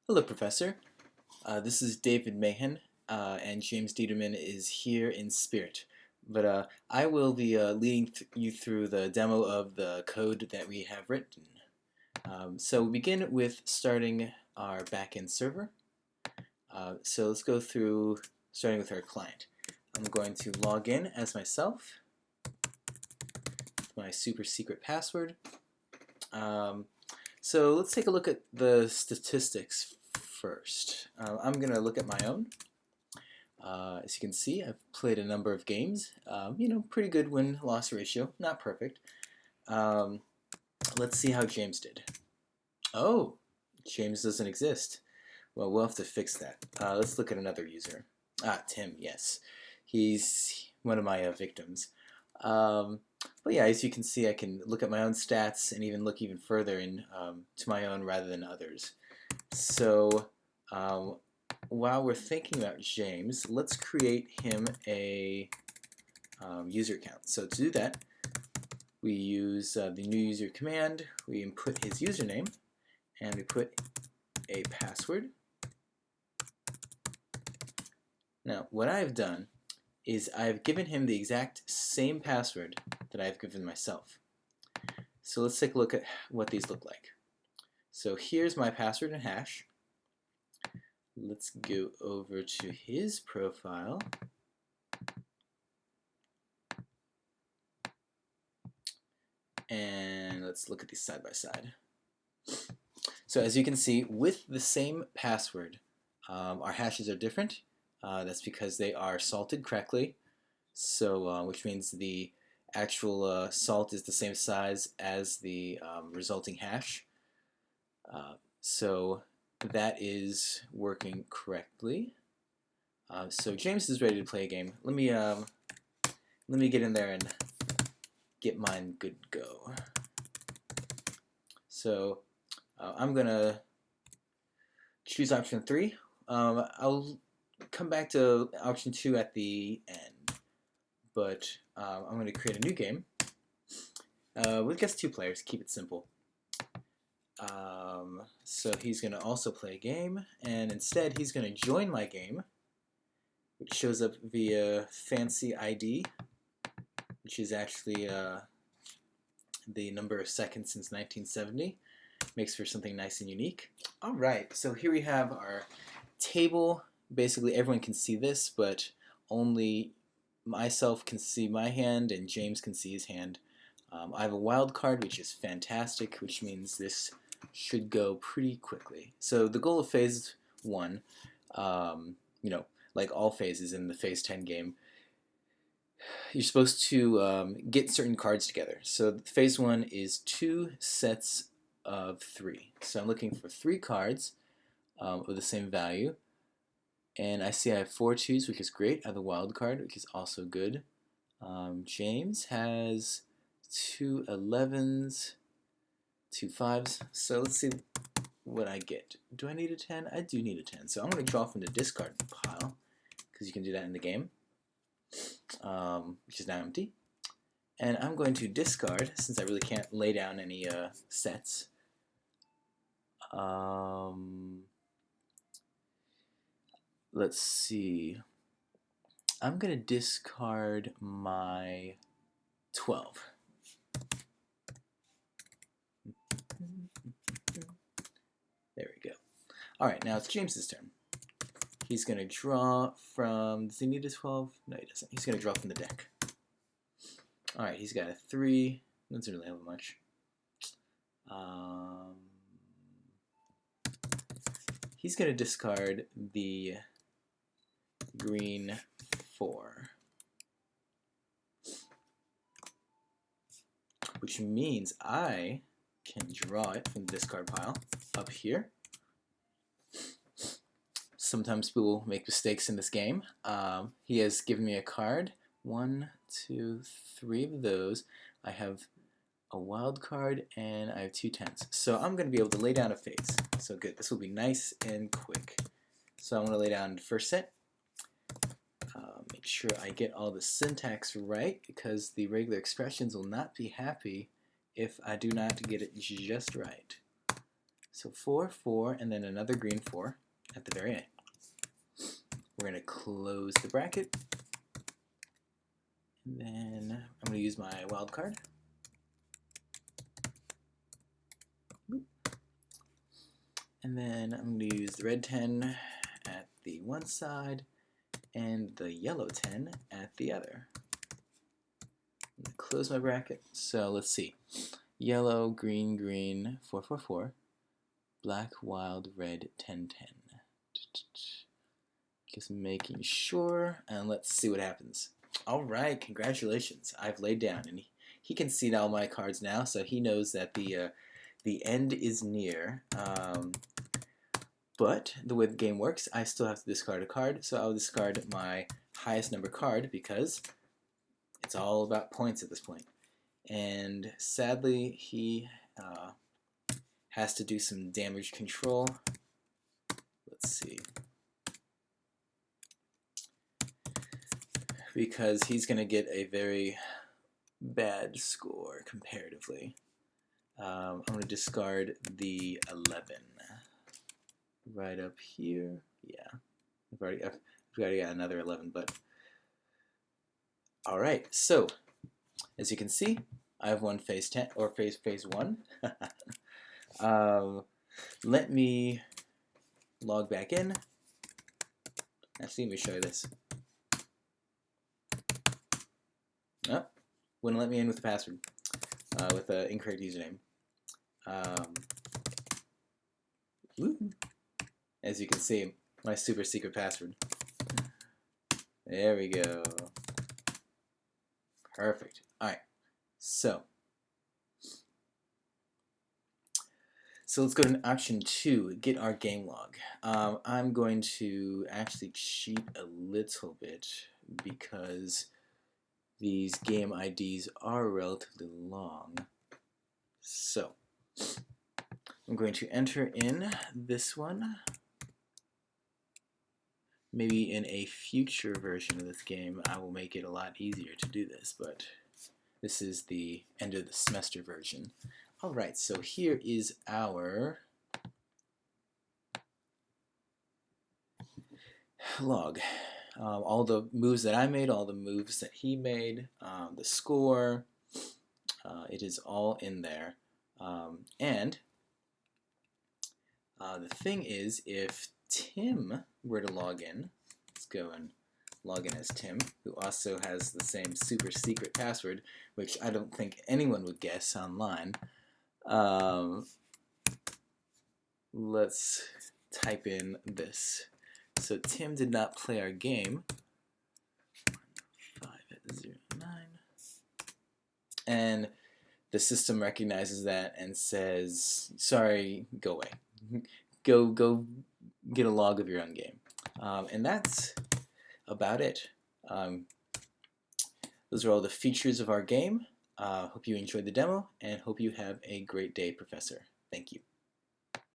Hello, Professor. This is David Mahen, and James Dieteman is here in spirit. But I will be leading you through the demo of the code that we have written. So we begin with starting our backend server. So let's go through starting with our client. I'm going to log in as myself, my super secret password. So let's take a look at the statistics first. I'm going to look at my own. As you can see, I've played a number of games. Pretty good win-loss ratio. Not perfect. Let's see how James did. Oh, James doesn't exist. Well, we'll have to fix that. Let's look at another user. Tim, yes. He's one of my victims. But yeah, as you can see, I can look at my own stats and even look even further to my own rather than others. So while we're thinking about James, let's create him a user account. So to do that, we use the new user command. We input his username, and we put a password. Now, what I've done is I've given him the exact same password that I've given myself. So let's take a look at what these look like. So here's my password and hash. Let's go over to his profile. And let's look at these side by side. So as you can see, with the same password, our hashes are different. That's because they are salted correctly, so which means the actual salt is the same size as the resulting hash. So that is working correctly. So James is ready to play a game. Let me get in there and get mine good to go. So I'm gonna choose option 3. I'll come back to option 2 at the end, but I'm going to create a new game with just 2 players. Keep it simple. So he's going to also play a game, and instead he's going to join my game, which shows up via fancy ID, which is actually the number of seconds since 1970. Makes for something nice and unique. All right, so here we have our table. Basically, everyone can see this, but only myself can see my hand, and James can see his hand. I have a wild card, which is fantastic, which means this should go pretty quickly. So the goal of phase 1, like all phases in the phase 10 game, you're supposed to get certain cards together. So phase 1 is 2 sets of 3. So I'm looking for 3 cards of the same value. And I see I have 4 2s, which is great. I have a wild card, which is also good. James has 2 11s, 2 5s. So let's see what I get. Do I need a 10? I do need a 10. So I'm going to draw from the discard pile, because you can do that in the game, which is now empty. And I'm going to discard, since I really can't lay down any sets. Let's see. I'm going to discard my 12. There we go. Alright, now it's James's turn. He's going to draw from... Does he need a 12? No, he doesn't. He's going to draw from the deck. Alright, he's got a 3. Doesn't really have much. He's going to discard the green 4. Which means I can draw it from the discard pile up here. Sometimes people make mistakes in this game. He has given me a card. 1, 2, 3 of those. I have a wild card, and I have 2 10s. So I'm going to be able to lay down a phase. So good. This will be nice and quick. So I'm going to lay down the first set. Make sure I get all the syntax right, because the regular expressions will not be happy if I do not get it just right. So 4, 4, and then another green 4 at the very end. We're going to close the bracket. And then I'm going to use my wild card. And then I'm going to use the red 10 at the one side and the yellow 10 at the other. I'm going to close my bracket. So let's see. Yellow, green, green, 4, 4, 4. Black, wild, red, 10, 10. Just making sure, and let's see what happens. All right, congratulations. I've laid down, and he can see all my cards now, so he knows that the end is near. But the way the game works, I still have to discard a card, so I'll discard my highest number card because it's all about points at this point. And sadly, he has to do some damage control. Let's see. Because he's going to get a very bad score comparatively. I'm going to discard the 11. Right up here. Yeah. I've already got another 11, but... Alright, so, as you can see, I've won phase 10, or phase 1. Let me log back in. Actually, let me show you this. Oh, wouldn't let me in with the password, with an incorrect username. As you can see, my super secret password. There we go. Perfect. Alright, so let's go to option 2, get our game log. I'm going to actually cheat a little bit because these game IDs are relatively long. So, I'm going to enter in this one. Maybe in a future version of this game, I will make it a lot easier to do this, but this is the end of the semester version. Alright, so here is our log. All the moves that I made, all the moves that he made, the score, it is all in there. And the thing is, if Tim were to log in, let's go and log in as Tim, who also has the same super secret password, which I don't think anyone would guess online. Let's type in this. So Tim did not play our game. 509. And the system recognizes that and says, sorry, go away. Go get a log of your own game. And that's about it. Those are all the features of our game. Hope you enjoyed the demo, and hope you have a great day, Professor. Thank you.